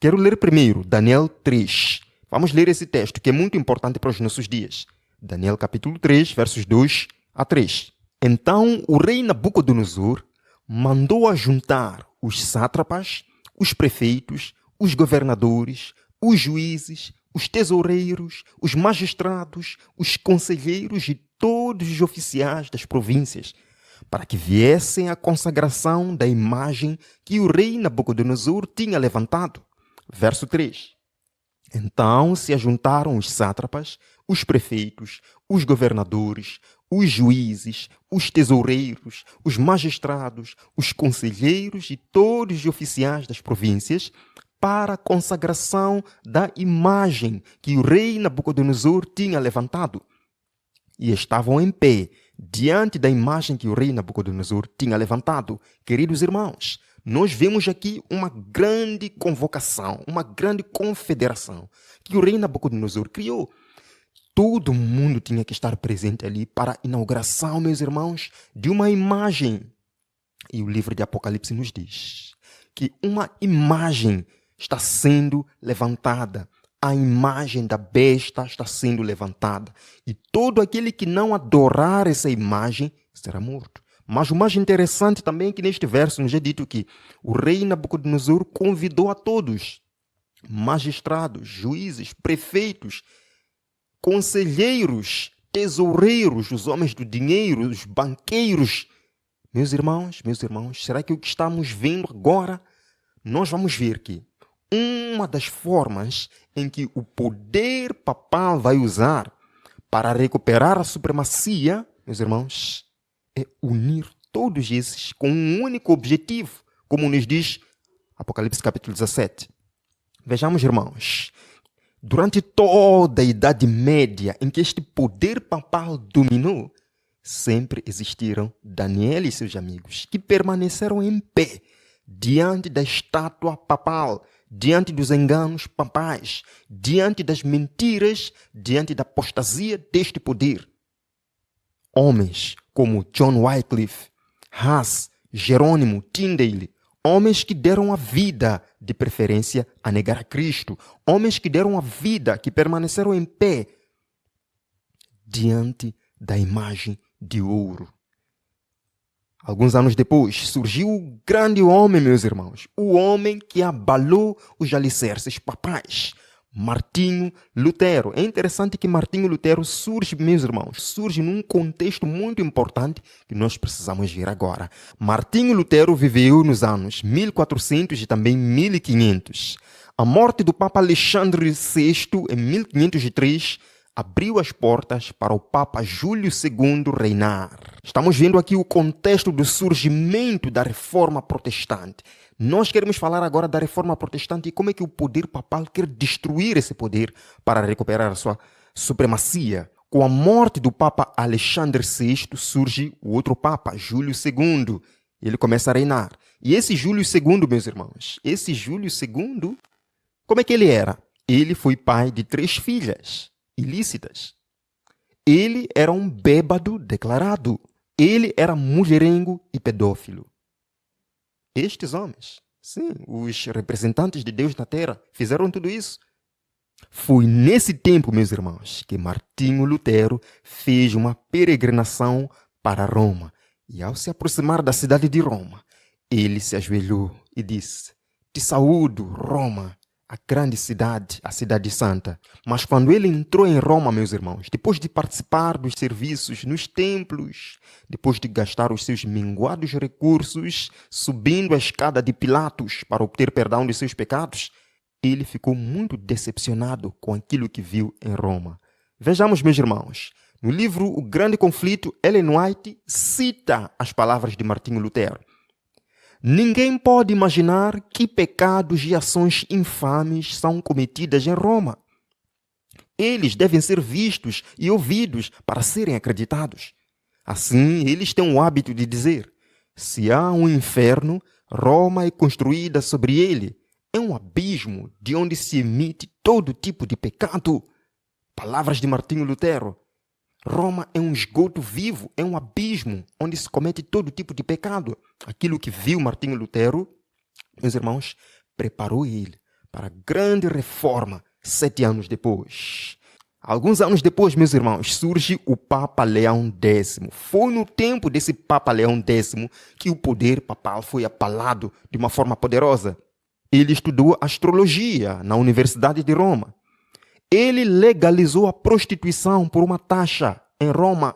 Quero ler primeiro Daniel 3. Vamos ler esse texto que é muito importante para os nossos dias. Daniel capítulo 3, versos 2 a 3. Então o rei Nabucodonosor mandou ajuntar os sátrapas, os prefeitos, os governadores, os juízes, os tesoureiros, os magistrados, os conselheiros e todos os oficiais das províncias, para que viessem à consagração da imagem que o rei Nabucodonosor tinha levantado. Verso 3. Então se ajuntaram os sátrapas, os prefeitos, os governadores, os juízes, os tesoureiros, os magistrados, os conselheiros e todos os oficiais das províncias para a consagração da imagem que o rei Nabucodonosor tinha levantado. E estavam em pé diante da imagem que o rei Nabucodonosor tinha levantado. Queridos irmãos, nós vemos aqui uma grande convocação, uma grande confederação que o rei Nabucodonosor criou. Todo mundo tinha que estar presente ali para a inauguração, meus irmãos, de uma imagem. E o livro de Apocalipse nos diz que uma imagem está sendo levantada. A imagem da besta está sendo levantada. E todo aquele que não adorar essa imagem será morto. Mas o mais interessante também é que neste verso nos é dito que o rei Nabucodonosor convidou a todos, magistrados, juízes, prefeitos, conselheiros, tesoureiros, os homens do dinheiro, os banqueiros. Meus irmãos, será que o que estamos vendo agora, nós vamos ver que uma das formas em que o poder papal vai usar para recuperar a supremacia, meus irmãos, é unir todos esses com um único objetivo, como nos diz Apocalipse capítulo 17. Vejamos, irmãos, durante toda a Idade Média em que este poder papal dominou, sempre existiram Daniel e seus amigos que permaneceram em pé diante da estátua papal, diante dos enganos papais, diante das mentiras, diante da apostasia deste poder. Homens como John Wycliffe, Huss, Jerônimo, Tyndale, homens que deram a vida, de preferência, a negar a Cristo, homens que deram a vida, que permaneceram em pé diante da imagem de ouro. Alguns anos depois, surgiu o grande homem, meus irmãos, o homem que abalou os alicerces papais, Martinho Lutero. É interessante que Martinho Lutero surge, meus irmãos, surge num contexto muito importante que nós precisamos ver agora. Martinho Lutero viveu nos anos 1400 e também 1500. A morte do Papa Alexandre VI em 1503 abriu as portas para o Papa Júlio II reinar. Estamos vendo aqui o contexto do surgimento da Reforma Protestante. Nós queremos falar agora da Reforma Protestante e como é que o poder papal quer destruir esse poder para recuperar a sua supremacia. Com a morte do Papa Alexandre VI surge o outro Papa, Júlio II. Ele começa a reinar. E esse Júlio II, meus irmãos, esse Júlio II, como é que ele era? Ele foi pai de 3 filhas ilícitas. Ele era um bêbado declarado. Ele era mulherengo e pedófilo. Estes homens, sim, os representantes de Deus na terra, fizeram tudo isso. Foi nesse tempo, meus irmãos, que Martinho Lutero fez uma peregrinação para Roma. E ao se aproximar da cidade de Roma, ele se ajoelhou e disse: "Te saúdo, Roma, a grande cidade, a cidade santa." Mas quando ele entrou em Roma, meus irmãos, depois de participar dos serviços nos templos, depois de gastar os seus minguados recursos, subindo a escada de Pilatos para obter perdão de seus pecados, ele ficou muito decepcionado com aquilo que viu em Roma. Vejamos, meus irmãos, no livro O Grande Conflito, Ellen White cita as palavras de Martinho Lutero. "Ninguém pode imaginar que pecados e ações infames são cometidas em Roma. Eles devem ser vistos e ouvidos para serem acreditados. Assim, eles têm o hábito de dizer: se há um inferno, Roma é construída sobre ele. É um abismo de onde se emite todo tipo de pecado." Palavras de Martinho Lutero. Roma é um esgoto vivo, é um abismo onde se comete todo tipo de pecado. Aquilo que viu Martinho Lutero, meus irmãos, preparou ele para a grande reforma 7 anos depois. Alguns anos depois, meus irmãos, surge o Papa Leão X. Foi no tempo desse Papa Leão X que o poder papal foi abalado de uma forma poderosa. Ele estudou astrologia na Universidade de Roma. Ele legalizou a prostituição por uma taxa em Roma.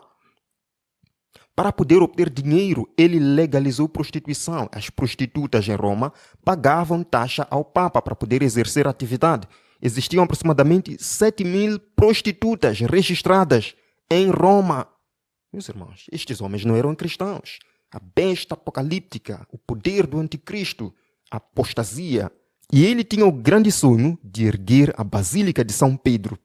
Para poder obter dinheiro, ele legalizou prostituição. As prostitutas em Roma pagavam taxa ao Papa para poder exercer a atividade. Existiam aproximadamente 7.000 prostitutas registradas em Roma. Meus irmãos, estes homens não eram cristãos. A besta apocalíptica, o poder do anticristo, a apostasia. E ele tinha o grande sonho de erguer a Basílica de São Pedro.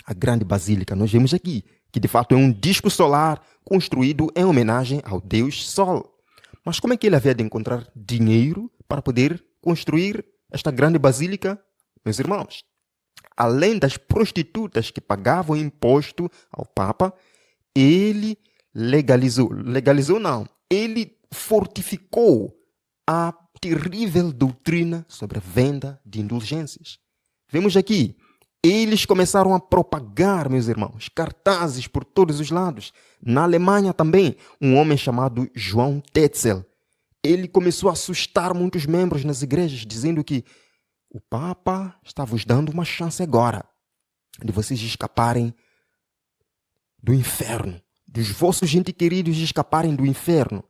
A grande basílica, nós vemos aqui, que de fato é um disco solar construído em homenagem ao Deus Sol. Mas como é que ele havia de encontrar dinheiro para poder construir esta grande basílica? Meus irmãos, além das prostitutas que pagavam imposto ao Papa, ele ele fortificou a terrível doutrina sobre a venda de indulgências. Vemos aqui, eles começaram a propagar, meus irmãos, cartazes por todos os lados. Na Alemanha também, um homem chamado João Tetzel, ele começou a assustar muitos membros nas igrejas, dizendo que o Papa está vos dando uma chance agora de vocês escaparem do inferno, dos vossos entes queridos escaparem do inferno.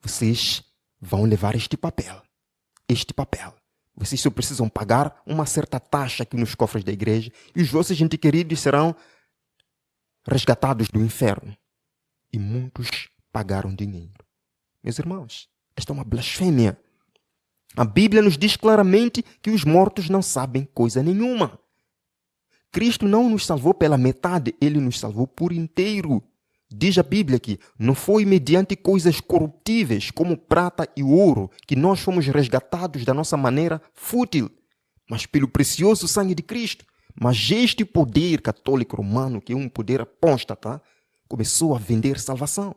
Vocês vão levar este papel. Vocês só precisam pagar uma certa taxa aqui nos cofres da igreja e os vossos entes queridos serão resgatados do inferno. E muitos pagaram dinheiro. Meus irmãos, esta é uma blasfêmia. A Bíblia nos diz claramente que os mortos não sabem coisa nenhuma. Cristo não nos salvou pela metade, ele nos salvou por inteiro. Diz a Bíblia que não foi mediante coisas corruptíveis como prata e ouro que nós fomos resgatados da nossa maneira fútil, mas pelo precioso sangue de Cristo. Mas este poder católico romano, que é um poder apóstata, começou a vender salvação.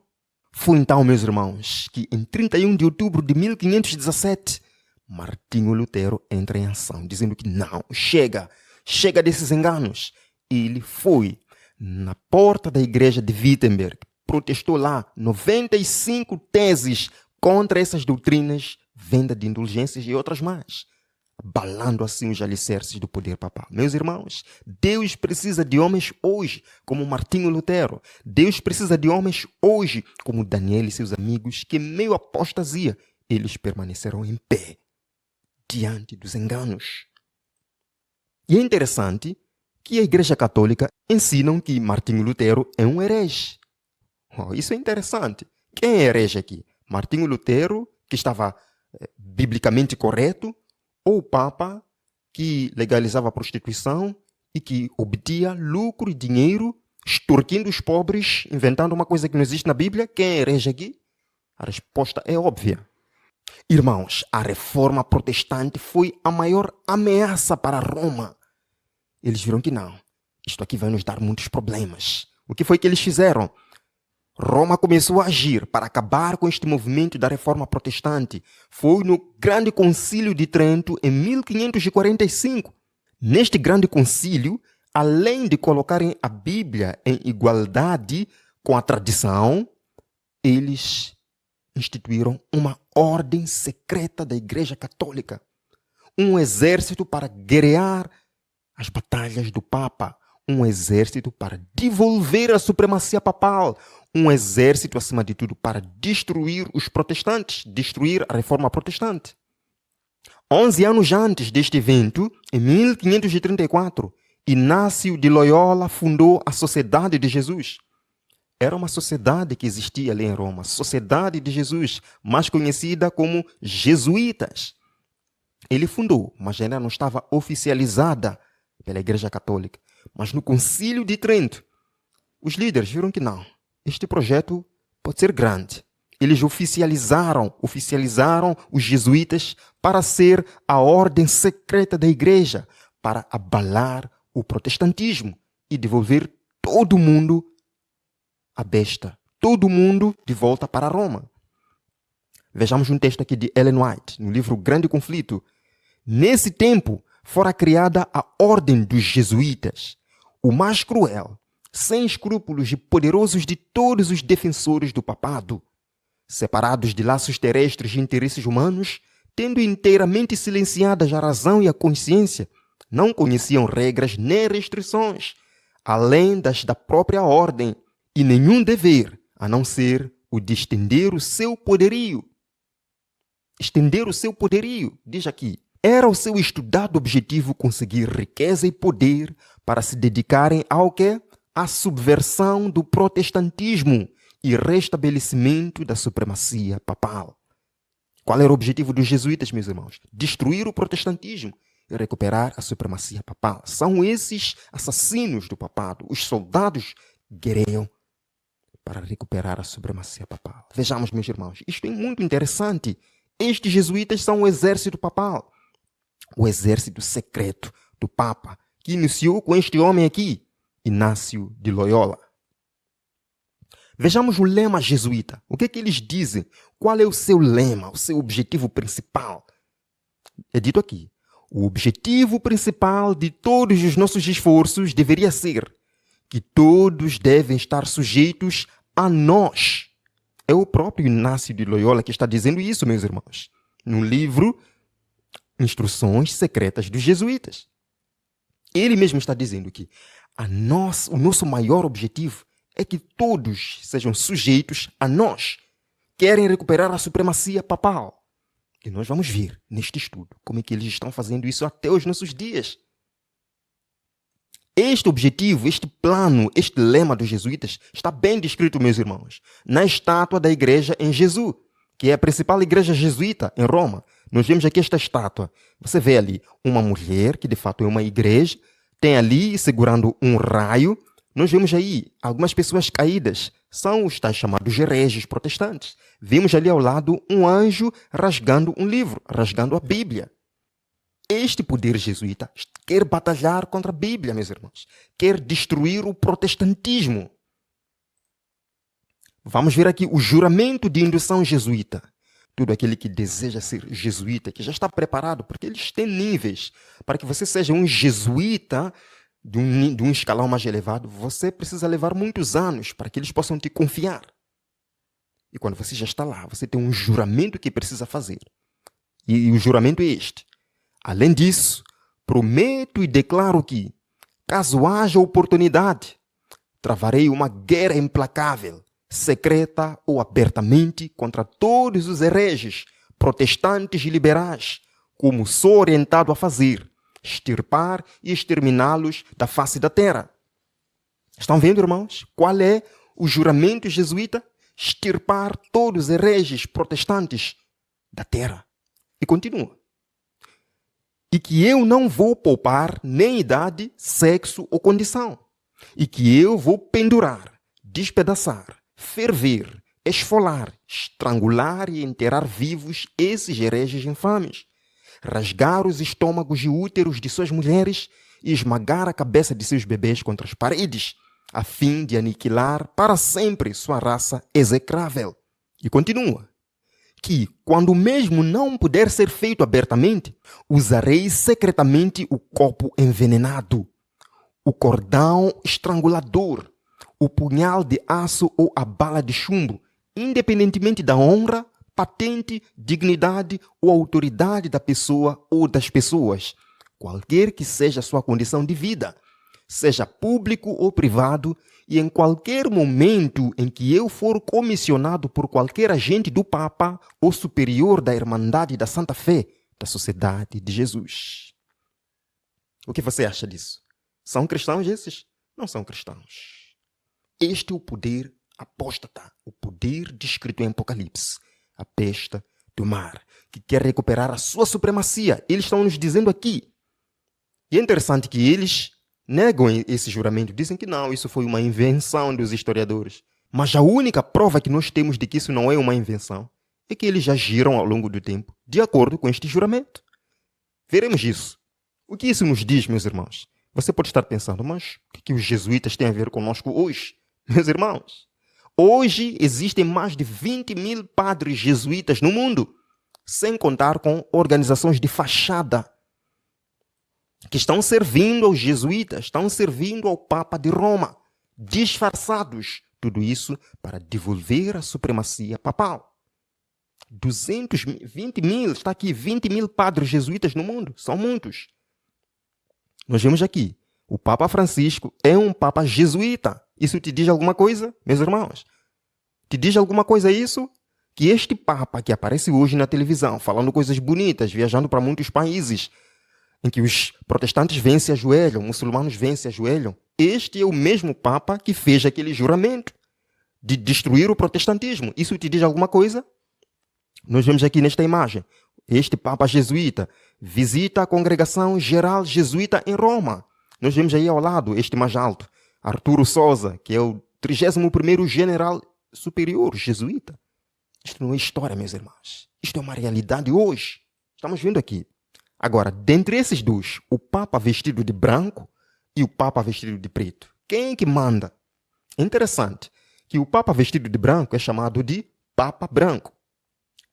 Foi então, meus irmãos, que em 31 de outubro de 1517, Martinho Lutero entra em ação, dizendo que não, chega desses enganos. Ele foi na porta da igreja de Wittenberg, protestou lá 95 teses contra essas doutrinas, venda de indulgências e outras mais, abalando assim os alicerces do poder papal. Meus irmãos, Deus precisa de homens hoje, como Martinho Lutero. Deus precisa de homens hoje, como Daniel e seus amigos, que meio à apostasia, eles permaneceram em pé diante dos enganos. E é interessante que a Igreja Católica ensinam que Martinho Lutero é um herege. Isso é interessante. Quem é herege aqui? Martinho Lutero, que estava biblicamente correto, ou o Papa, que legalizava a prostituição e que obtinha lucro e dinheiro, extorquindo os pobres, inventando uma coisa que não existe na Bíblia? Quem é herege aqui? A resposta é óbvia. Irmãos, a reforma protestante foi a maior ameaça para Roma. Eles viram que não, isto aqui vai nos dar muitos problemas. O que foi que eles fizeram? Roma começou a agir para acabar com este movimento da reforma protestante. Foi no Grande Concílio de Trento, em 1545. Neste Grande Concílio, além de colocarem a Bíblia em igualdade com a tradição, eles instituíram uma ordem secreta da Igreja Católica. Um exército para guerrear as batalhas do Papa, um exército para devolver a supremacia papal, um exército, acima de tudo, para destruir os protestantes, destruir a reforma protestante. 11 anos antes deste evento, em 1534, Inácio de Loyola fundou a Sociedade de Jesus. Era uma sociedade que existia ali em Roma, Sociedade de Jesus, mais conhecida como Jesuítas. Ele fundou, mas ainda não estava oficializada pela Igreja Católica. Mas no Concílio de Trento, os líderes viram que não. Este projeto pode ser grande. Eles oficializaram os jesuítas para ser a ordem secreta da Igreja, para abalar o protestantismo e devolver todo mundo à besta, todo mundo de volta para Roma. Vejamos um texto aqui de Ellen White, no livro Grande Conflito. Nesse tempo, fora criada a Ordem dos Jesuítas, o mais cruel, sem escrúpulos e poderosos de todos os defensores do papado. Separados de laços terrestres e interesses humanos, tendo inteiramente silenciadas a razão e a consciência, não conheciam regras nem restrições, além das da própria ordem, e nenhum dever, a não ser o de estender o seu poderio. Estender o seu poderio, diz aqui. Era o seu estudado objetivo conseguir riqueza e poder para se dedicarem ao quê? À subversão do protestantismo e restabelecimento da supremacia papal. Qual era o objetivo dos jesuítas, meus irmãos? Destruir o protestantismo e recuperar a supremacia papal. São esses assassinos do papado, os soldados guerreiam para recuperar a supremacia papal. Vejamos, meus irmãos, isto é muito interessante. Estes jesuítas são o exército papal, o exército secreto do Papa, que iniciou com este homem aqui, Inácio de Loyola. Vejamos o lema jesuíta. O que é que eles dizem? Qual é o seu lema, o seu objetivo principal? É dito aqui. O objetivo principal de todos os nossos esforços deveria ser que todos devem estar sujeitos a nós. É o próprio Inácio de Loyola que está dizendo isso, meus irmãos, no livro Instruções Secretas dos Jesuítas. Ele mesmo está dizendo que o nosso maior objetivo é que todos sejam sujeitos a nós. Querem recuperar a supremacia papal. E nós vamos ver neste estudo como é que eles estão fazendo isso até os nossos dias. Este objetivo, este plano, este lema dos jesuítas está bem descrito, meus irmãos, na estátua da igreja em Jesus, que é a principal igreja jesuíta em Roma. Nós vemos aqui esta estátua. Você vê ali uma mulher, que de fato é uma igreja, tem ali segurando um raio. Nós vemos aí algumas pessoas caídas, são os tais chamados hereges protestantes. Vimos ali ao lado um anjo rasgando um livro, rasgando a Bíblia. Este poder jesuíta quer batalhar contra a Bíblia, meus irmãos. Quer destruir o protestantismo. Vamos ver aqui o juramento de indução jesuíta. Todo aquele que deseja ser jesuíta, que já está preparado, porque eles têm níveis. Para que você seja um jesuíta de um escalão mais elevado, você precisa levar muitos anos para que eles possam te confiar. E quando você já está lá, você tem um juramento que precisa fazer. E o juramento é este. Além disso, prometo e declaro que, caso haja oportunidade, travarei uma guerra implacável, secreta ou abertamente, contra todos os hereges, protestantes e liberais, como sou orientado a fazer, extirpar e exterminá-los da face da terra. Estão vendo, irmãos? Qual é o juramento jesuíta? Extirpar todos os hereges protestantes da terra. E continua. E que eu não vou poupar nem idade, sexo ou condição. E que eu vou pendurar, despedaçar, ferver, esfolar, estrangular e enterrar vivos esses hereges infames. Rasgar os estômagos e úteros de suas mulheres e esmagar a cabeça de seus bebês contra as paredes, a fim de aniquilar para sempre sua raça execrável. E continua. Que, quando mesmo não puder ser feito abertamente, usarei secretamente o copo envenenado, o cordão estrangulador, o punhal de aço ou a bala de chumbo, independentemente da honra, patente, dignidade ou autoridade da pessoa ou das pessoas, qualquer que seja a sua condição de vida, seja público ou privado, e em qualquer momento em que eu for comissionado por qualquer agente do Papa ou superior da Irmandade da Santa Fé da Sociedade de Jesus. O que você acha disso? São cristãos esses? Não são cristãos. Este é o poder apóstata, o poder descrito em Apocalipse, a besta do mar, que quer recuperar a sua supremacia. Eles estão nos dizendo aqui. E é interessante que eles negam esse juramento, dizem que não, isso foi uma invenção dos historiadores. Mas a única prova que nós temos de que isso não é uma invenção é que eles agiram ao longo do tempo de acordo com este juramento. Veremos isso. O que isso nos diz, meus irmãos? Você pode estar pensando, mas o que os jesuítas têm a ver conosco hoje? Meus irmãos, hoje existem mais de 20.000 padres jesuítas no mundo, sem contar com organizações de fachada. que estão servindo aos jesuítas, estão servindo ao Papa de Roma, disfarçados. Tudo isso para devolver a supremacia papal. 220 mil, está aqui, 20 mil padres jesuítas no mundo, são muitos. Nós vemos aqui, o Papa Francisco é um Papa jesuíta. Isso te diz alguma coisa, meus irmãos? Te diz alguma coisa isso? Que este Papa que aparece hoje na televisão, falando coisas bonitas, viajando para muitos países, em que os protestantes vêm se ajoelham, muçulmanos vêm se ajoelham, este é o mesmo Papa que fez aquele juramento de destruir o protestantismo. Isso te diz alguma coisa? Nós vemos aqui nesta imagem, este Papa jesuíta visita a Congregação Geral Jesuíta em Roma. Nós vemos aí ao lado, este mais alto, Arturo Souza, que é o 31º general superior jesuíta. Isto não é história, meus irmãos. Isto é uma realidade hoje. Estamos vendo aqui. Agora, dentre esses dois, o Papa vestido de branco e o Papa vestido de preto, quem é que manda? É interessante que o Papa vestido de branco é chamado de Papa Branco.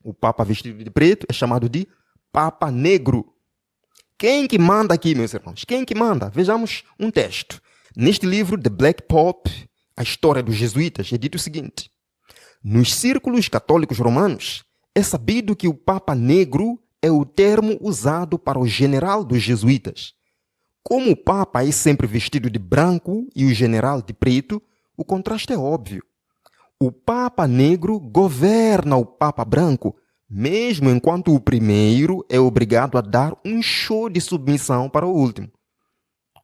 O Papa vestido de preto é chamado de Papa Negro. Quem que manda aqui, meus irmãos? Quem que manda? Vejamos um texto. Neste livro, The Black Pope, a história dos jesuítas, é dito o seguinte. Nos círculos católicos romanos, é sabido que o Papa Negro é o termo usado para o general dos jesuítas. Como o Papa é sempre vestido de branco e o general de preto, o contraste é óbvio. O Papa Negro governa o Papa Branco, mesmo enquanto o primeiro é obrigado a dar um show de submissão para o último.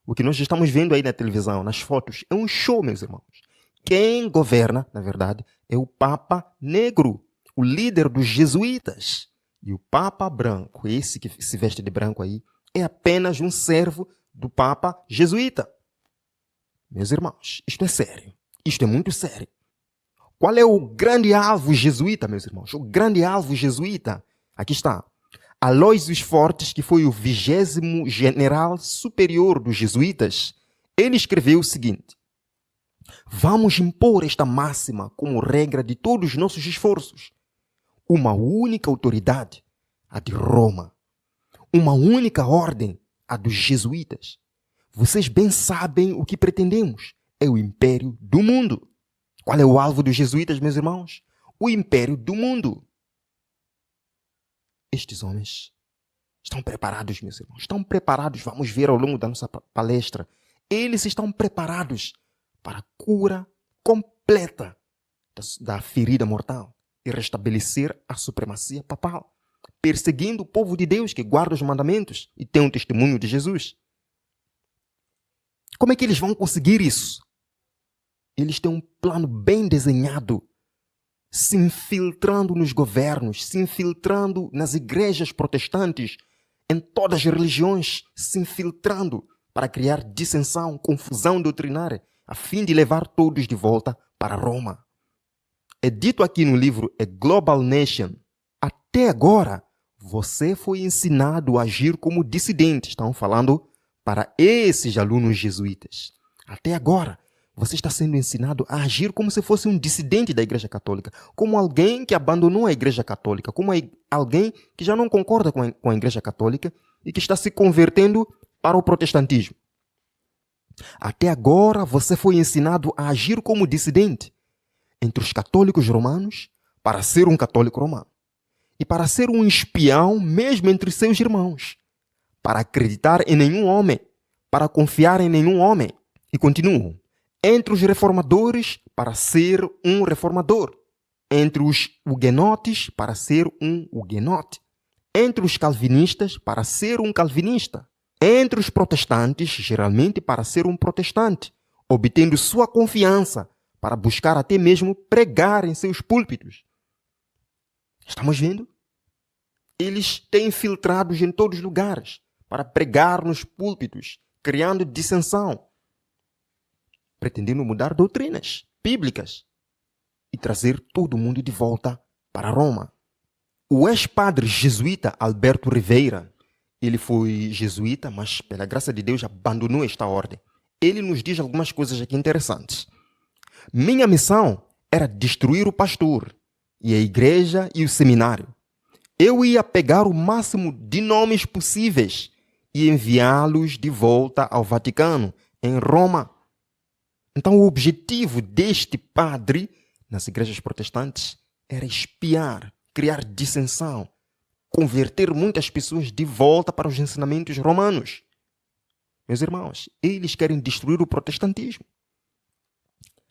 O que nós estamos vendo aí na televisão, nas fotos, é um show, meus irmãos. Quem governa, na verdade, é o Papa Negro, o líder dos jesuítas. E o Papa Branco, esse que se veste de branco aí, é apenas um servo do Papa jesuíta. Meus irmãos, isto é sério. Isto é muito sério. Qual é o grande alvo jesuíta, meus irmãos? O grande alvo jesuíta, aqui está. Aloysius Fortes, que foi o 20º general superior dos jesuítas, ele escreveu o seguinte: vamos impor esta máxima como regra de todos os nossos esforços. Uma única autoridade, a de Roma. Uma única ordem, a dos jesuítas. Vocês bem sabem o que pretendemos. É o império do mundo. Qual é o alvo dos jesuítas, meus irmãos? O império do mundo. Estes homens estão preparados, meus irmãos. Estão preparados, vamos ver ao longo da nossa palestra. Eles estão preparados para a cura completa da ferida mortal e restabelecer a supremacia papal, perseguindo o povo de Deus que guarda os mandamentos e tem um testemunho de Jesus. Como é que eles vão conseguir isso? Eles têm um plano bem desenhado, se infiltrando nos governos, se infiltrando nas igrejas protestantes, em todas as religiões, se infiltrando para criar dissensão, confusão doutrinária, a fim de levar todos de volta para Roma. É dito aqui no livro A Global Nation, até agora você foi ensinado a agir como dissidente. Estão falando para esses alunos jesuítas. Até agora você está sendo ensinado a agir como se fosse um dissidente da Igreja Católica, como alguém que abandonou a Igreja Católica, como alguém que já não concorda com a Igreja Católica e que está se convertendo para o protestantismo. Até agora você foi ensinado a agir como dissidente entre os católicos romanos para ser um católico romano e para ser um espião mesmo entre seus irmãos, para acreditar em nenhum homem, para confiar em nenhum homem. E continuam. Entre os reformadores, para ser um reformador. Entre os huguenotes, para ser um huguenote. Entre os calvinistas, para ser um calvinista. Entre os protestantes, geralmente para ser um protestante, obtendo sua confiança para buscar até mesmo pregar em seus púlpitos. Estamos vendo? Eles têm infiltrados em todos os lugares para pregar nos púlpitos, criando dissensão, pretendendo mudar doutrinas bíblicas e trazer todo mundo de volta para Roma. O ex-padre jesuíta Alberto Rivera, ele foi jesuíta, mas pela graça de Deus abandonou esta ordem. Ele nos diz algumas coisas aqui interessantes. Minha missão era destruir o pastor e a igreja e o seminário. Eu ia pegar o máximo de nomes possíveis e enviá-los de volta ao Vaticano, em Roma. Então, o objetivo deste padre nas igrejas protestantes era espiar, criar dissensão, converter muitas pessoas de volta para os ensinamentos romanos. Meus irmãos, eles querem destruir o protestantismo.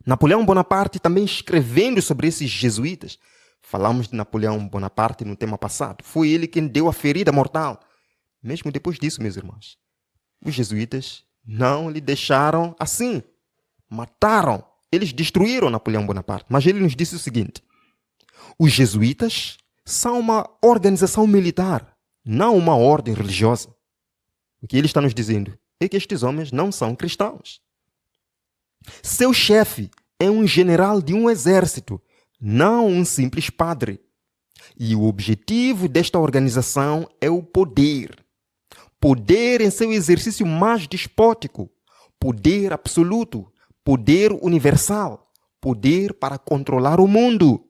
Napoleão Bonaparte, também escrevendo sobre esses jesuítas, falamos de Napoleão Bonaparte no tema passado, foi ele quem deu a ferida mortal. Mesmo depois disso, meus irmãos, os jesuítas não lhe deixaram assim. Mataram, eles destruíram Napoleão Bonaparte. Mas ele nos disse o seguinte: os jesuítas são uma organização militar, não uma ordem religiosa. O que ele está nos dizendo é que estes homens não são cristãos. Seu chefe é um general de um exército, não um simples padre. E o objetivo desta organização é o poder. Poder em seu exercício mais despótico, poder absoluto, poder universal, poder para controlar o mundo.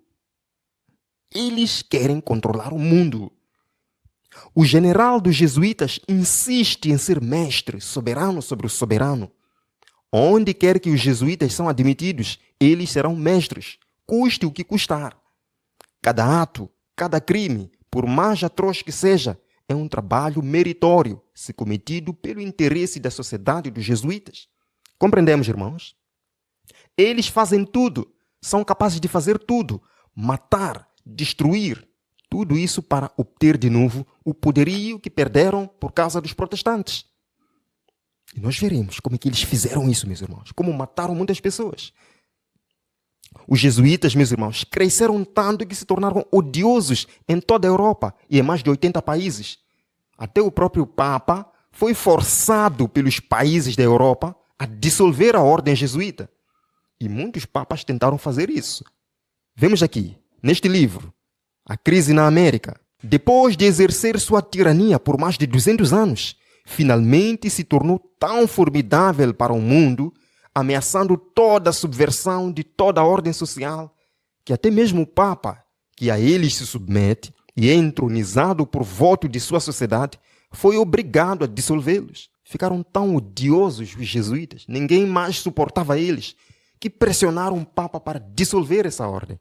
Eles querem controlar o mundo. O general dos jesuítas insiste em ser mestre, soberano sobre o soberano. Onde quer que os jesuítas são admitidos, eles serão mestres, custe o que custar. Cada ato, cada crime, por mais atroz que seja, é um trabalho meritório, se cometido pelo interesse da sociedade dos jesuítas. Compreendemos, irmãos? Eles fazem tudo, são capazes de fazer tudo, matar, destruir, tudo isso para obter de novo o poderio que perderam por causa dos protestantes. E nós veremos como é que eles fizeram isso, meus irmãos, como mataram muitas pessoas. Os jesuítas, meus irmãos, cresceram tanto que se tornaram odiosos em toda a Europa e em mais de 80 países. Até o próprio Papa foi forçado pelos países da Europa a dissolver a ordem jesuíta. E muitos papas tentaram fazer isso. Vemos aqui, neste livro, A Crise na América. Depois de exercer sua tirania por mais de 200 anos, finalmente se tornou tão formidável para o mundo, ameaçando toda a subversão de toda a ordem social, que até mesmo o Papa, que a eles se submete e é entronizado por voto de sua sociedade, foi obrigado a dissolvê-los. Ficaram tão odiosos os jesuítas, ninguém mais suportava eles, que pressionaram o Papa para dissolver essa ordem.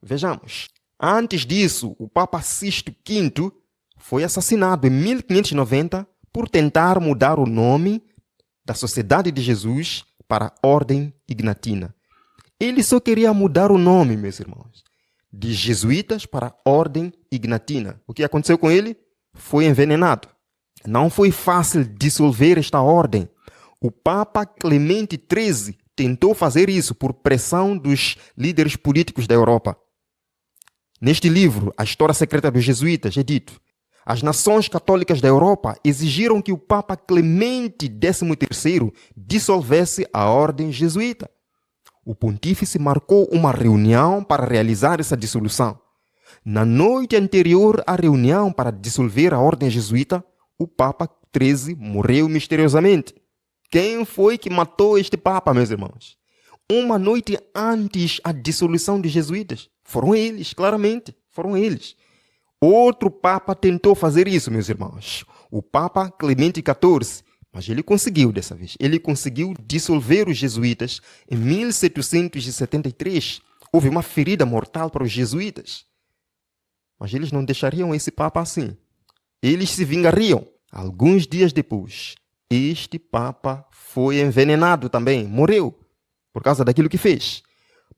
Vejamos, antes disso, o Papa Sisto V foi assassinado em 1590 por tentar mudar o nome da Sociedade de Jesus para a Ordem Ignatina. Ele só queria mudar o nome, meus irmãos, de jesuítas para a Ordem Ignatina. O que aconteceu com ele? Foi envenenado. Não foi fácil dissolver esta ordem. O Papa Clemente XIII tentou fazer isso por pressão dos líderes políticos da Europa. Neste livro, A História Secreta dos Jesuítas, é dito: as nações católicas da Europa exigiram que o Papa Clemente XIII dissolvesse a ordem jesuíta. O pontífice marcou uma reunião para realizar essa dissolução. Na noite anterior à reunião para dissolver a ordem jesuíta, o Papa XIII morreu misteriosamente. Quem foi que matou este Papa, meus irmãos? Uma noite antes da dissolução dos jesuítas. Foram eles, claramente, foram eles. Outro Papa tentou fazer isso, meus irmãos. O Papa Clemente XIV. Mas ele conseguiu dessa vez. Ele conseguiu dissolver os jesuítas em 1773. Houve uma ferida mortal para os jesuítas. Mas eles não deixariam esse Papa assim. Eles se vingariam. Alguns dias depois, este Papa foi envenenado também. Morreu por causa daquilo que fez.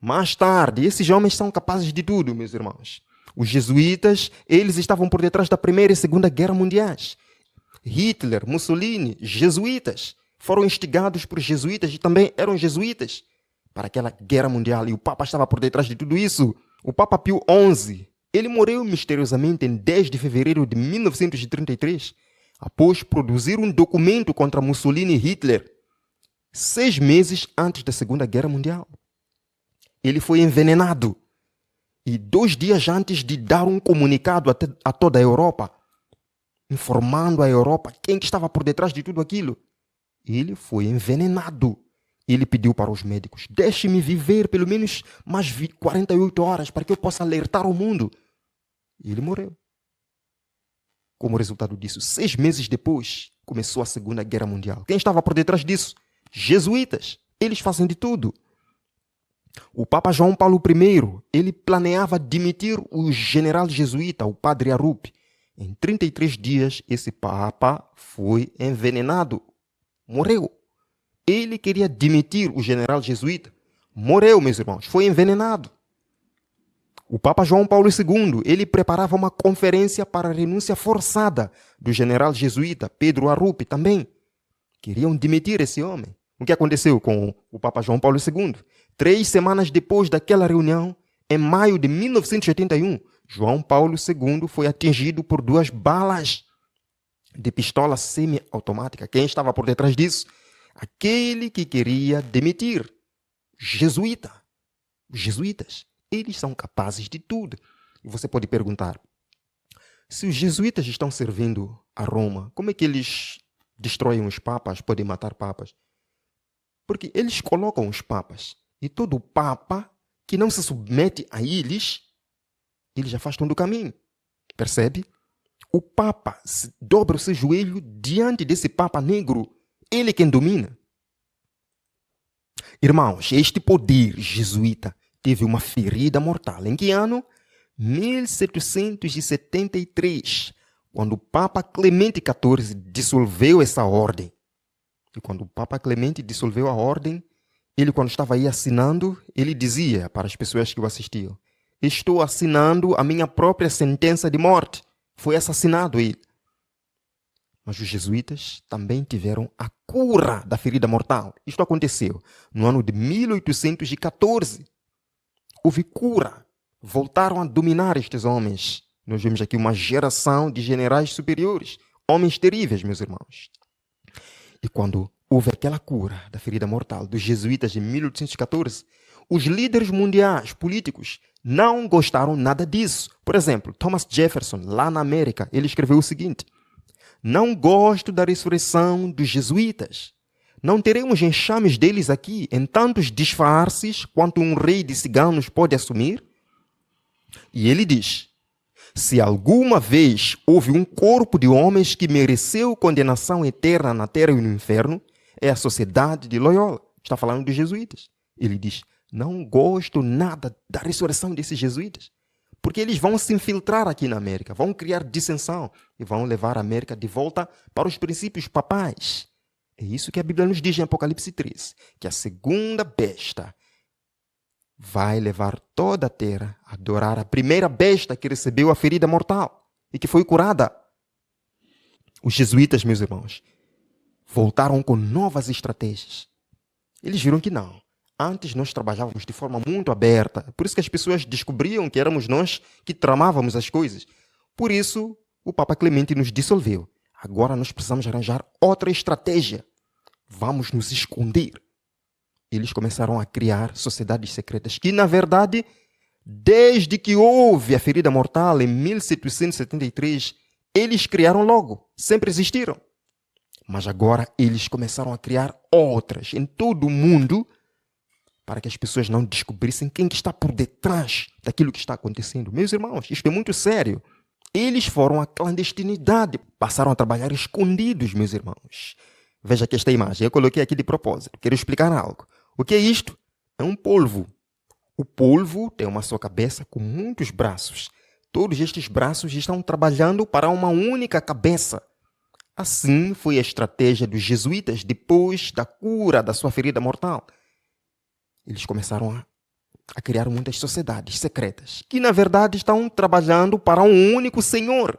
Mais tarde, esses homens são capazes de tudo, meus irmãos. Os jesuítas, eles estavam por detrás da Primeira e Segunda Guerra Mundiais. Hitler, Mussolini, jesuítas, foram instigados por jesuítas e também eram jesuítas para aquela guerra mundial. E o Papa estava por detrás de tudo isso. O Papa Pio XI, ele morreu misteriosamente em 10 de fevereiro de 1933, após produzir um documento contra Mussolini e Hitler, 6 meses antes da Segunda Guerra Mundial. Ele foi envenenado. E 2 dias antes de dar um comunicado a toda a Europa, informando a Europa quem que estava por detrás de tudo aquilo, ele foi envenenado. Ele pediu para os médicos: deixe-me viver pelo menos mais 48 horas para que eu possa alertar o mundo. E ele morreu. Como resultado disso, 6 meses depois, começou a Segunda Guerra Mundial. Quem estava por detrás disso? Jesuítas. Eles fazem de tudo. O Papa João Paulo I, ele planeava demitir o general jesuíta, o padre Arrupe. Em 33 dias, esse Papa foi envenenado. Morreu. Ele queria demitir o general jesuíta. Morreu, meus irmãos. Foi envenenado. O Papa João Paulo II, ele preparava uma conferência para a renúncia forçada do general jesuíta Pedro Arrupe também. Queriam demitir esse homem. O que aconteceu com o Papa João Paulo II? 3 semanas depois daquela reunião, em maio de 1981, João Paulo II foi atingido por 2 balas de pistola semiautomática. Quem estava por detrás disso? Aquele que queria demitir. Jesuíta. Os jesuítas. Eles são capazes de tudo. E você pode perguntar, se os jesuítas estão servindo a Roma, como é que eles destroem os papas, podem matar papas? Porque eles colocam os papas. E todo papa que não se submete a eles afastam do caminho. Percebe? O papa dobra o seu joelho diante desse papa negro. Ele é quem domina. Irmãos, este poder jesuíta teve uma ferida mortal. Em que ano? 1773, quando o Papa Clemente XIV dissolveu essa ordem. E quando o Papa Clemente dissolveu a ordem, ele, quando estava aí assinando, ele dizia para as pessoas que o assistiam: estou assinando a minha própria sentença de morte. Foi assassinado ele. Mas os jesuítas também tiveram a cura da ferida mortal. Isto aconteceu no ano de 1814. Houve cura. Voltaram a dominar estes homens. Nós vemos aqui uma geração de generais superiores. Homens terríveis, meus irmãos. E quando houve aquela cura da ferida mortal dos jesuítas de 1814, os líderes mundiais políticos não gostaram nada disso. Por exemplo, Thomas Jefferson, lá na América, ele escreveu o seguinte: não gosto da ressurreição dos jesuítas. Não teremos enxames deles aqui em tantos disfarces quanto um rei de ciganos pode assumir? E ele diz: se alguma vez houve um corpo de homens que mereceu condenação eterna na terra e no inferno, é a sociedade de Loyola. Está falando dos jesuítas. Ele diz: não gosto nada da ressurreição desses jesuítas, porque eles vão se infiltrar aqui na América, vão criar dissensão e vão levar a América de volta para os princípios papais. É isso que a Bíblia nos diz em Apocalipse 13, que a segunda besta vai levar toda a terra a adorar a primeira besta que recebeu a ferida mortal e que foi curada. Os jesuítas, meus irmãos, voltaram com novas estratégias. Eles viram que não. Antes nós trabalhávamos de forma muito aberta. Por isso que as pessoas descobriam que éramos nós que tramávamos as coisas. Por isso, o Papa Clemente nos dissolveu. Agora nós precisamos arranjar outra estratégia. Vamos nos esconder. Eles começaram a criar sociedades secretas que, na verdade, desde que houve a ferida mortal em 1773, eles criaram logo. Sempre existiram. Mas agora eles começaram a criar outras em todo o mundo para que as pessoas não descobrissem quem que está por detrás daquilo que está acontecendo. Meus irmãos, isto é muito sério. Eles foram à clandestinidade, passaram a trabalhar escondidos, meus irmãos. Veja aqui esta imagem, eu coloquei aqui de propósito. Quero explicar algo. O que é isto? É um polvo. O polvo tem uma só cabeça com muitos braços. Todos estes braços estão trabalhando para uma única cabeça. Assim foi a estratégia dos jesuítas depois da cura da sua ferida mortal. Eles começaram a criar muitas sociedades secretas, que na verdade estão trabalhando para um único Senhor,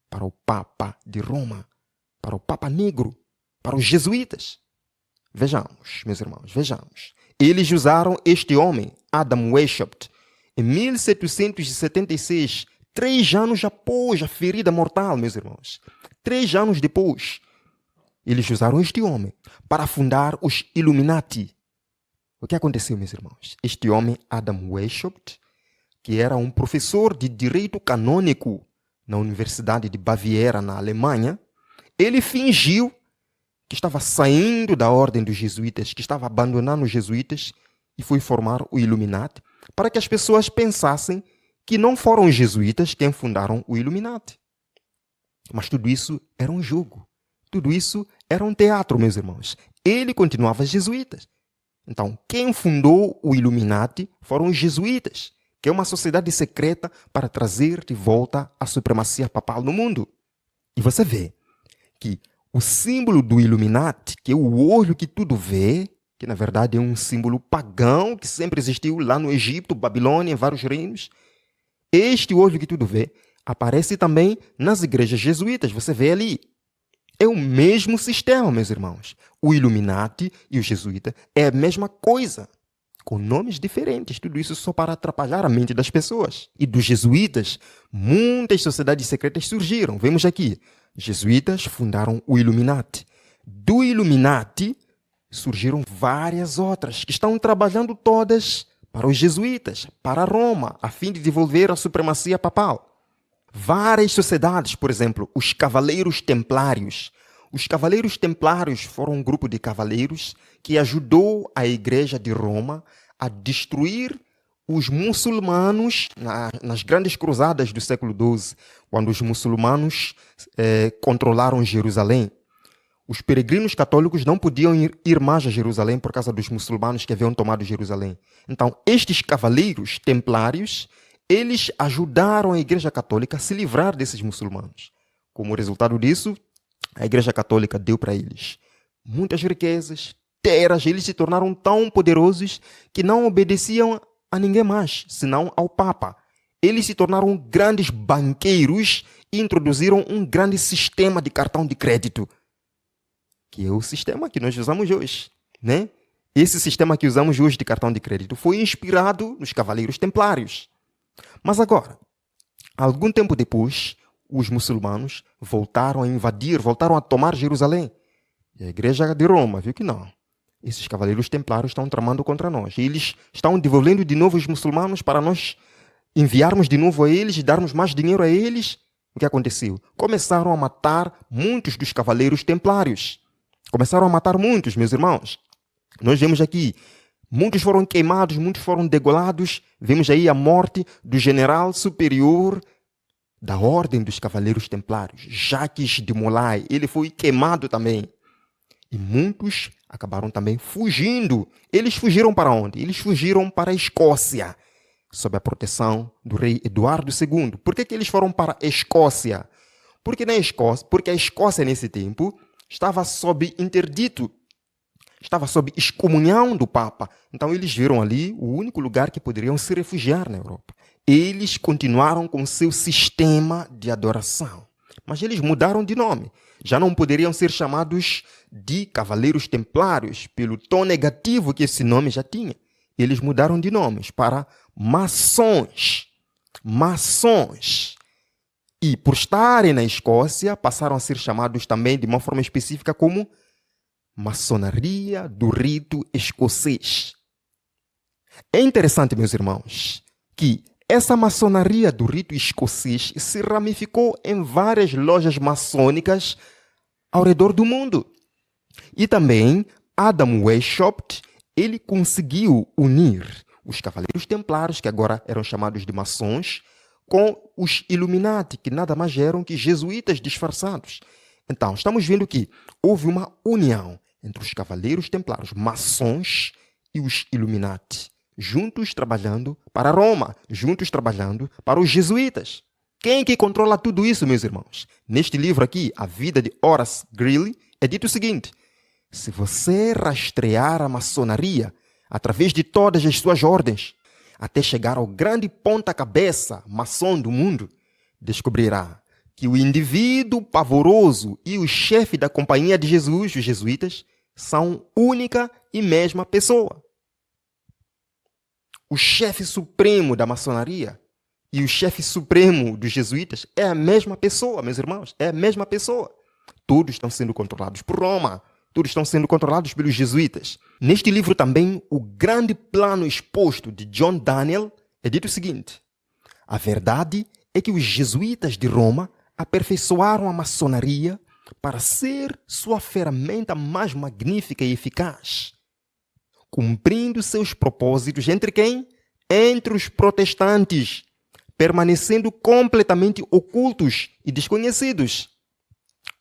para o Papa de Roma, para o Papa Negro, para os jesuítas. Vejamos, meus irmãos, vejamos. Eles usaram este homem, Adam Weishaupt, em 1776, 3 anos após a ferida mortal, meus irmãos. 3 anos depois, eles usaram este homem para fundar os Illuminati. O que aconteceu, meus irmãos? Este homem, Adam Weishaupt, que era um professor de direito canônico na Universidade de Baviera, na Alemanha, ele fingiu que estava saindo da ordem dos jesuítas, que estava abandonando os jesuítas e foi formar o Illuminati, para que as pessoas pensassem que não foram os jesuítas quem fundaram o Illuminati. Mas tudo isso era um jogo. Tudo isso era um teatro, meus irmãos. Ele continuava jesuítas. Então, quem fundou o Illuminati foram os jesuítas, que é uma sociedade secreta para trazer de volta a supremacia papal no mundo. E você vê que o símbolo do Illuminati, que é o olho que tudo vê, que na verdade é um símbolo pagão que sempre existiu lá no Egito, Babilônia, em vários reinos, este olho que tudo vê aparece também nas igrejas jesuítas, você vê ali. É o mesmo sistema, meus irmãos. O Illuminati e o jesuíta é a mesma coisa, com nomes diferentes. Tudo isso só para atrapalhar a mente das pessoas. E dos jesuítas, muitas sociedades secretas surgiram. Vemos aqui. Jesuítas fundaram o Illuminati. Do Illuminati surgiram várias outras que estão trabalhando todas para os jesuítas, para Roma, a fim de devolver a supremacia papal. Várias sociedades, por exemplo, os Cavaleiros Templários. Os Cavaleiros Templários foram um grupo de cavaleiros que ajudou a Igreja de Roma a destruir os muçulmanos nas grandes cruzadas do século XII, quando os muçulmanos controlaram Jerusalém. Os peregrinos católicos não podiam ir mais a Jerusalém por causa dos muçulmanos que haviam tomado Jerusalém. Então, estes cavaleiros templários, eles ajudaram a Igreja Católica a se livrar desses muçulmanos. Como resultado disso, a Igreja Católica deu para eles muitas riquezas, terras. Eles se tornaram tão poderosos que não obedeciam a ninguém mais, senão ao Papa. Eles se tornaram grandes banqueiros e introduziram um grande sistema de cartão de crédito, que é o sistema que nós usamos hoje, né? Esse sistema que usamos hoje de cartão de crédito foi inspirado nos Cavaleiros Templários. Mas agora, algum tempo depois, os muçulmanos voltaram a invadir, voltaram a tomar Jerusalém. E a Igreja de Roma viu que não. Esses cavaleiros templários estão tramando contra nós. E eles estão devolvendo de novo os muçulmanos para nós enviarmos de novo a eles, darmos mais dinheiro a eles. O que aconteceu? Começaram a matar muitos dos cavaleiros templários. Começaram a matar muitos, meus irmãos. Nós vemos aqui, muitos foram queimados, muitos foram degolados. Vemos aí a morte do general superior da Ordem dos Cavaleiros Templários, Jacques de Molay. Ele foi queimado também. E muitos acabaram também fugindo. Eles fugiram para onde? Eles fugiram para a Escócia, sob a proteção do rei Eduardo II. Por que eles foram para a Escócia? Porque a Escócia, nesse tempo, estava sob interdito, estava sob excomunhão do Papa. Então eles viram ali o único lugar que poderiam se refugiar na Europa. Eles continuaram com seu sistema de adoração, mas eles mudaram de nome. Já não poderiam ser chamados de Cavaleiros Templários, pelo tom negativo que esse nome já tinha. Eles mudaram de nomes para maçons. Maçons. E por estarem na Escócia, passaram a ser chamados também de uma forma específica como maçonaria do rito escocês. É interessante, meus irmãos, que essa maçonaria do rito escocês se ramificou em várias lojas maçônicas ao redor do mundo. E também Adam Weishaupt, ele conseguiu unir os Cavaleiros Templários, que agora eram chamados de maçons, com os Illuminati, que nada mais eram que jesuítas disfarçados. Então, estamos vendo que houve uma união entre os Cavaleiros Templários, maçons, e os Illuminati, juntos trabalhando para Roma, juntos trabalhando para os jesuítas. Quem que controla tudo isso, meus irmãos? Neste livro aqui, A Vida de Horace Greeley, é dito o seguinte: se você rastrear a maçonaria através de todas as suas ordens, até chegar ao grande ponta-cabeça maçom do mundo, descobrirá que o indivíduo pavoroso e o chefe da Companhia de Jesus, os jesuítas, são única e mesma pessoa. O chefe supremo da maçonaria e o chefe supremo dos jesuítas é a mesma pessoa, meus irmãos, é a mesma pessoa. Todos estão sendo controlados por Roma, todos estão sendo controlados pelos jesuítas. Neste livro também, o grande plano exposto de John Daniel é dito o seguinte: a verdade é que os jesuítas de Roma aperfeiçoaram a maçonaria para ser sua ferramenta mais magnífica e eficaz, cumprindo seus propósitos entre quem? Entre os protestantes, permanecendo completamente ocultos e desconhecidos.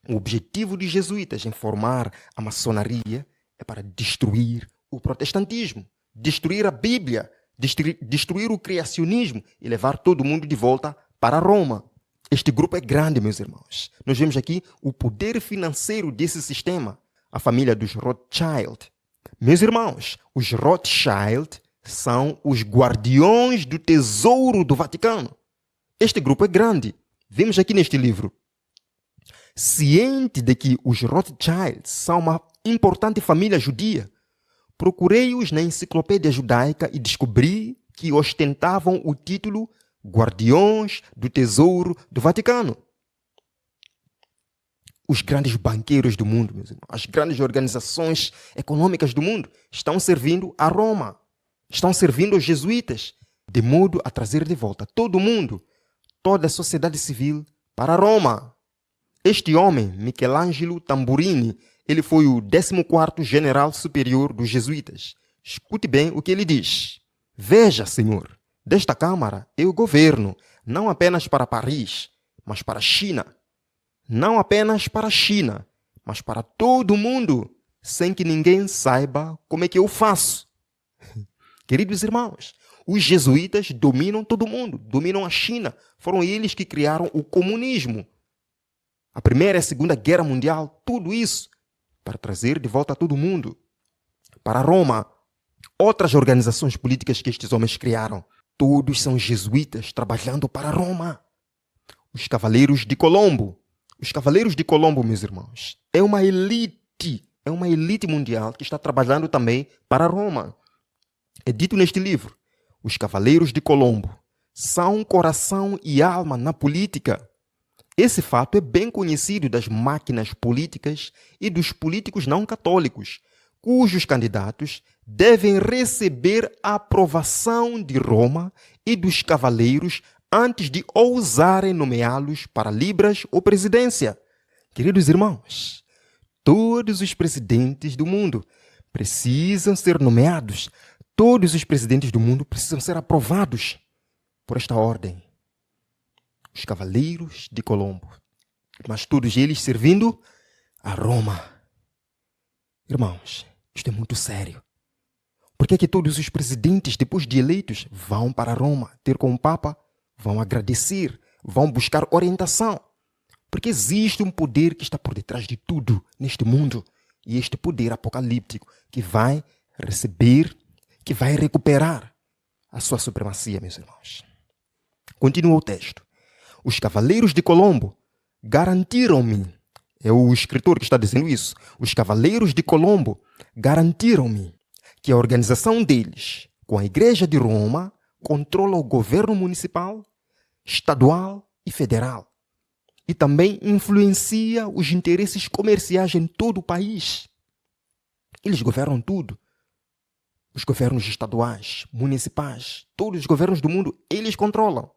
O objetivo dos jesuítas em formar a maçonaria é para destruir o protestantismo, destruir a Bíblia, destruir o criacionismo e levar todo mundo de volta para Roma. Este grupo é grande, meus irmãos. Nós vemos aqui o poder financeiro desse sistema, a família dos Rothschild. Meus irmãos, os Rothschild são os guardiões do tesouro do Vaticano. Este grupo é grande. Vemos aqui neste livro. Ciente de que os Rothschild são uma importante família judia, procurei-os na enciclopédia judaica e descobri que ostentavam o título Guardiões do Tesouro do Vaticano. Os grandes banqueiros do mundo, meus irmãos, as grandes organizações econômicas do mundo estão servindo a Roma, estão servindo aos jesuítas, de modo a trazer de volta todo mundo, toda a sociedade civil para Roma. Este homem, Michelangelo Tamburini, ele foi o 14º general superior dos jesuítas. Escute bem o que ele diz. Veja, senhor, desta Câmara eu governo, não apenas para Paris, mas para a China. Não apenas para a China, mas para todo o mundo, sem que ninguém saiba como é que eu faço. Queridos irmãos, os jesuítas dominam todo mundo, dominam a China. Foram eles que criaram o comunismo. A Primeira e a Segunda Guerra Mundial, tudo isso para trazer de volta todo mundo para Roma. Outras organizações políticas que estes homens criaram, todos são jesuítas trabalhando para Roma. Os Cavaleiros de Colombo. Os Cavaleiros de Colombo, meus irmãos, é uma elite mundial que está trabalhando também para Roma. É dito neste livro, os Cavaleiros de Colombo são coração e alma na política. Esse fato é bem conhecido das máquinas políticas e dos políticos não católicos, cujos candidatos devem receber a aprovação de Roma e dos cavaleiros antes de ousarem nomeá-los para libras ou presidência. Queridos irmãos, todos os presidentes do mundo precisam ser nomeados. Todos os presidentes do mundo precisam ser aprovados por esta ordem. Os Cavaleiros de Colombo. Mas todos eles servindo a Roma. Irmãos, isto é muito sério. Por que é que todos os presidentes, depois de eleitos, vão para Roma ter com o Papa? Vão agradecer, vão buscar orientação. Porque existe um poder que está por detrás de tudo neste mundo. E este poder apocalíptico que vai receber, que vai recuperar a sua supremacia, meus irmãos. Continua o texto. Os Cavaleiros de Colombo garantiram-me, é o escritor que está dizendo isso, os Cavaleiros de Colombo garantiram-me que a organização deles, com a Igreja de Roma, controla o governo municipal, estadual e federal. E também influencia os interesses comerciais em todo o país. Eles governam tudo. Os governos estaduais, municipais, todos os governos do mundo, eles controlam.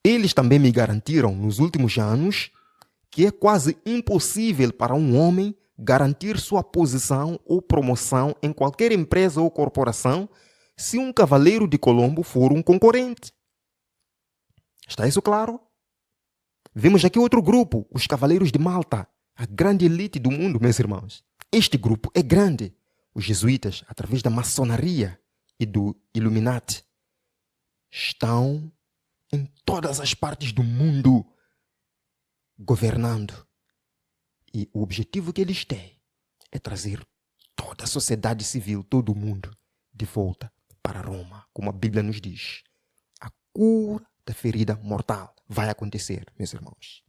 Eles também me garantiram, nos últimos anos, que é quase impossível para um homem garantir sua posição ou promoção em qualquer empresa ou corporação se um cavaleiro de Colombo for um concorrente. Está isso claro? Vemos aqui outro grupo, os Cavaleiros de Malta, a grande elite do mundo, meus irmãos. Este grupo é grande. Os jesuítas, através da maçonaria e do Illuminati, estão em todas as partes do mundo governando. E o objetivo que eles têm é trazer toda a sociedade civil, todo o mundo, de volta para Roma, como a Bíblia nos diz. A cura da ferida mortal vai acontecer, meus irmãos.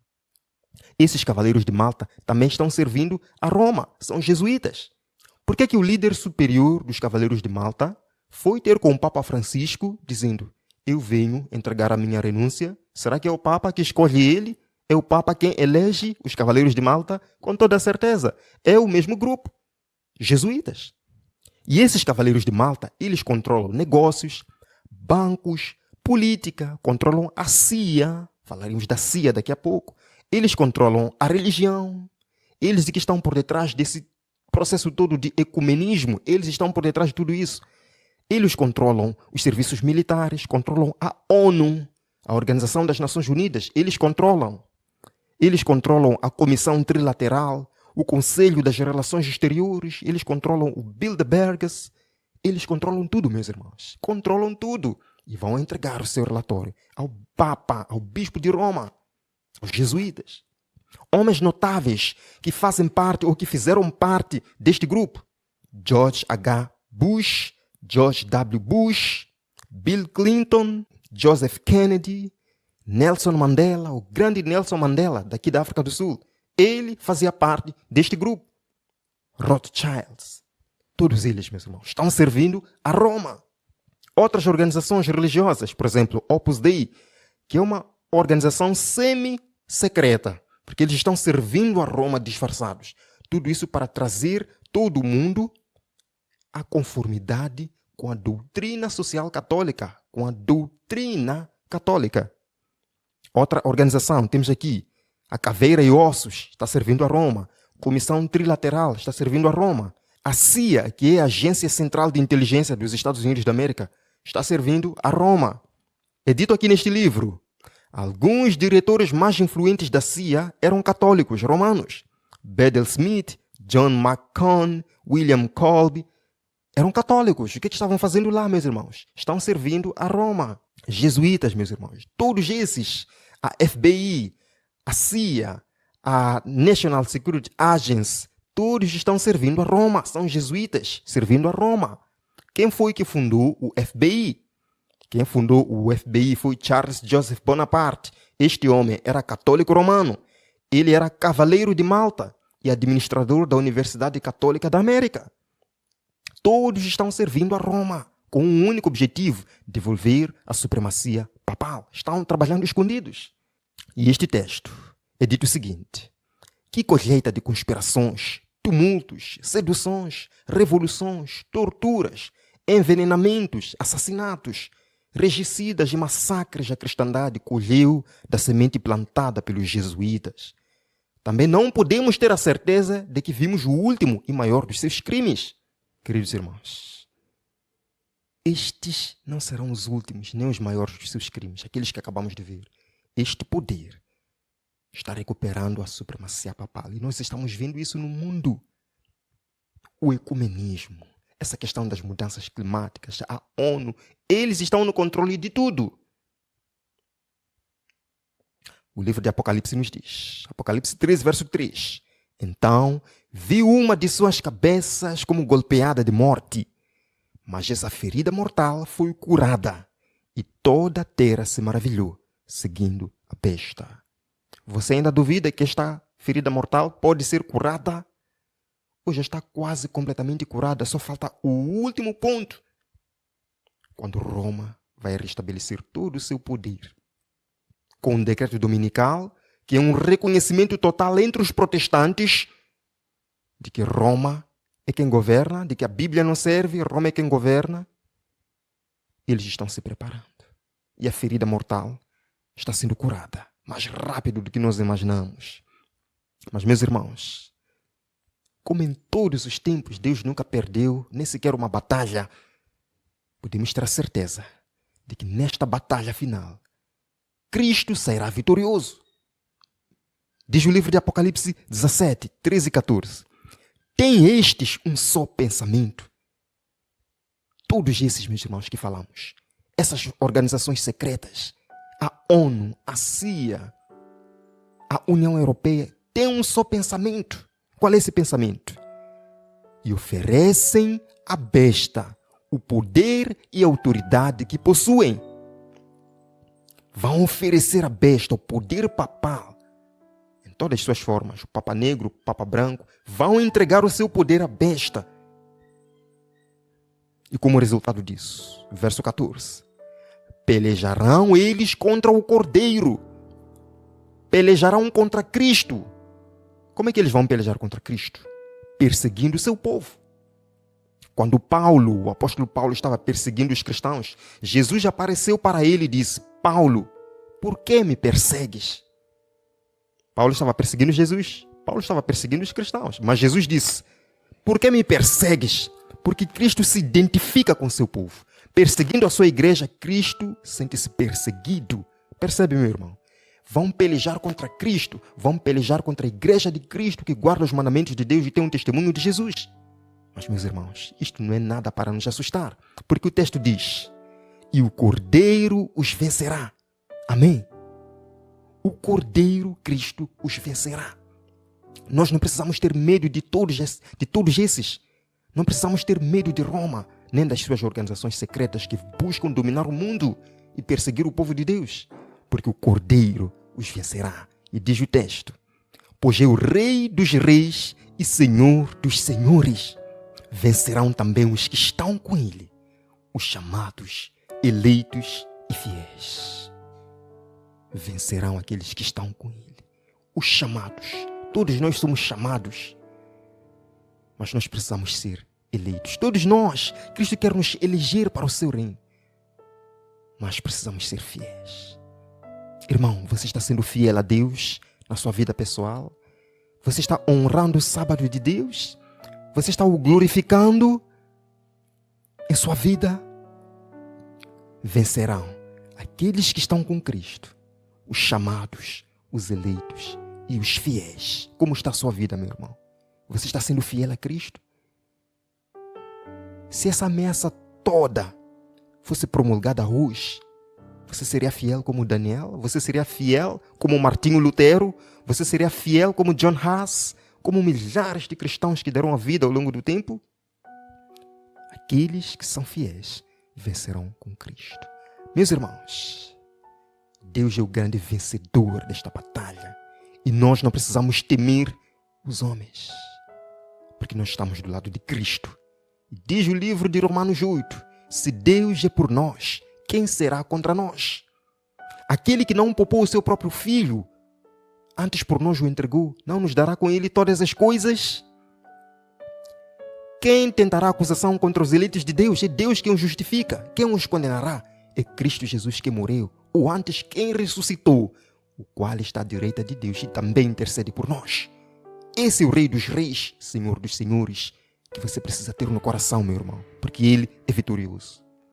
Esses Cavaleiros de Malta também estão servindo a Roma, são jesuítas. Por que o líder superior dos Cavaleiros de Malta foi ter com o Papa Francisco, dizendo: eu venho entregar a minha renúncia? Será que é o Papa que escolhe ele? É o Papa quem elege os Cavaleiros de Malta? Com toda certeza, é o mesmo grupo, jesuítas. E esses Cavaleiros de Malta, eles controlam negócios, bancos, política, controlam a CIA, falaremos da CIA daqui a pouco. Eles controlam a religião, eles que estão por detrás desse processo todo de ecumenismo, eles estão por detrás de tudo isso. Eles controlam os serviços militares, controlam a ONU, a Organização das Nações Unidas, eles controlam. Eles controlam a Comissão Trilateral, o Conselho das Relações Exteriores, eles controlam o Bilderbergs, eles controlam tudo, meus irmãos. Controlam tudo. E vão entregar o seu relatório ao Papa, ao Bispo de Roma, aos jesuítas. Homens notáveis que fazem parte ou que fizeram parte deste grupo. George H. Bush, George W. Bush, Bill Clinton, Joseph Kennedy, Nelson Mandela, o grande Nelson Mandela, daqui da África do Sul. Ele fazia parte deste grupo. Rothschilds. Todos eles, meus irmãos, estão servindo a Roma. Outras organizações religiosas, por exemplo, Opus Dei, que é uma organização semi-secreta, porque eles estão servindo a Roma disfarçados. Tudo isso para trazer todo mundo à conformidade com a doutrina social católica, com a doutrina católica. Outra organização, temos aqui a Caveira e Ossos, está servindo a Roma. Comissão Trilateral está servindo a Roma. A CIA, que é a Agência Central de Inteligência dos Estados Unidos da América, está servindo a Roma. É dito aqui neste livro, alguns diretores mais influentes da CIA eram católicos romanos. Bedell Smith, John McCone, William Colby, eram católicos. O que estavam fazendo lá, meus irmãos? Estão servindo a Roma. Jesuítas, meus irmãos. Todos esses, a FBI, a CIA, a National Security Agency, todos estão servindo a Roma. São jesuítas servindo a Roma. Quem foi que fundou o FBI? Quem fundou o FBI foi Charles Joseph Bonaparte. Este homem era católico romano. Ele era cavaleiro de Malta e administrador da Universidade Católica da América. Todos estão servindo a Roma com um único objetivo: devolver a supremacia papal. Estão trabalhando escondidos. E este texto é dito o seguinte: que colheita de conspirações, tumultos, seduções, revoluções, torturas, envenenamentos, assassinatos, regicidas e massacres a cristandade colheu da semente plantada pelos jesuítas. Também não podemos ter a certeza de que vimos o último e maior dos seus crimes. Queridos irmãos, estes não serão os últimos nem os maiores dos seus crimes, aqueles que acabamos de ver. Este poder está recuperando a supremacia papal. E nós estamos vendo isso no mundo. O ecumenismo, essa questão das mudanças climáticas, a ONU, eles estão no controle de tudo. O livro de Apocalipse nos diz, Apocalipse 13, verso 3. Então, vi uma de suas cabeças como golpeada de morte, mas essa ferida mortal foi curada, e toda a terra se maravilhou, seguindo a besta. Você ainda duvida que esta ferida mortal pode ser curada? Ou já está quase completamente curada, só falta o último ponto. Quando Roma vai restabelecer todo o seu poder. Com um decreto dominical, que é um reconhecimento total entre os protestantes de que Roma é quem governa, de que a Bíblia não serve, Roma é quem governa. Eles estão se preparando. E a ferida mortal está sendo curada mais rápido do que nós imaginamos. Mas, meus irmãos, como em todos os tempos Deus nunca perdeu nem sequer uma batalha, podemos ter a certeza de que nesta batalha final, Cristo sairá vitorioso. Diz o livro de Apocalipse 17, 13 e 14. Tem estes um só pensamento. Todos esses, meus irmãos, que falamos, essas organizações secretas, a ONU, a CIA, a União Europeia, têm um só pensamento. Qual é esse pensamento? E oferecem à besta o poder e a autoridade que possuem. Vão oferecer à besta o poder papal em todas as suas formas. O Papa Negro, o Papa Branco, vão entregar o seu poder à besta. E como resultado disso, verso 14. Pelejarão eles contra o Cordeiro. Pelejarão contra Cristo. Como é que eles vão pelejar contra Cristo? Perseguindo o seu povo. Quando o apóstolo Paulo estava perseguindo os cristãos, Jesus apareceu para ele e disse: Paulo, por que me persegues? Paulo estava perseguindo Jesus. Paulo estava perseguindo os cristãos. Mas Jesus disse: por que me persegues? Porque Cristo se identifica com seu povo. Perseguindo a sua igreja, Cristo sente-se perseguido. Percebe, meu irmão? vão pelejar contra Cristo, vão pelejar contra a igreja de Cristo que guarda os mandamentos de Deus e tem um testemunho de Jesus. Mas, meus irmãos, isto não é nada para nos assustar, porque o texto diz: e o Cordeiro os vencerá. Amém? O Cordeiro Cristo os vencerá. Nós não precisamos ter medo de todos esses. Não precisamos ter medo de Roma, nem das suas organizações secretas que buscam dominar o mundo e perseguir o povo de Deus, porque o Cordeiro os vencerá. E diz o texto: pois é o Rei dos reis e Senhor dos senhores. Vencerão também os que estão com ele, os chamados, eleitos e fiéis. Vencerão aqueles que estão com ele, os chamados. Todos nós somos chamados, mas nós precisamos ser eleitos. Todos nós, Cristo quer nos eleger para o seu reino, mas precisamos ser fiéis. Irmão, você está sendo fiel a Deus na sua vida pessoal? Você está honrando o sábado de Deus? Você está o glorificando em sua vida? Vencerão aqueles que estão com Cristo, os chamados, os eleitos e os fiéis. Como está a sua vida, meu irmão? Você está sendo fiel a Cristo? Se essa ameaça toda fosse promulgada hoje, você seria fiel como Daniel? Você seria fiel como Martinho Lutero? Você seria fiel como John Huss? Como milhares de cristãos que deram a vida ao longo do tempo? Aqueles que são fiéis vencerão com Cristo. Meus irmãos, Deus é o grande vencedor desta batalha. E nós não precisamos temer os homens, porque nós estamos do lado de Cristo. E diz o livro de Romanos 8, se Deus é por nós, quem será contra nós? Aquele que não poupou o seu próprio filho, antes por nós o entregou, não nos dará com ele todas as coisas? Quem tentará acusação contra os eleitos de Deus? É Deus quem os justifica. Quem os condenará? É Cristo Jesus que morreu, ou antes quem ressuscitou, o qual está à direita de Deus e também intercede por nós. Esse é o Rei dos Reis, Senhor dos Senhores, que você precisa ter no coração, meu irmão, porque Ele é vitorioso.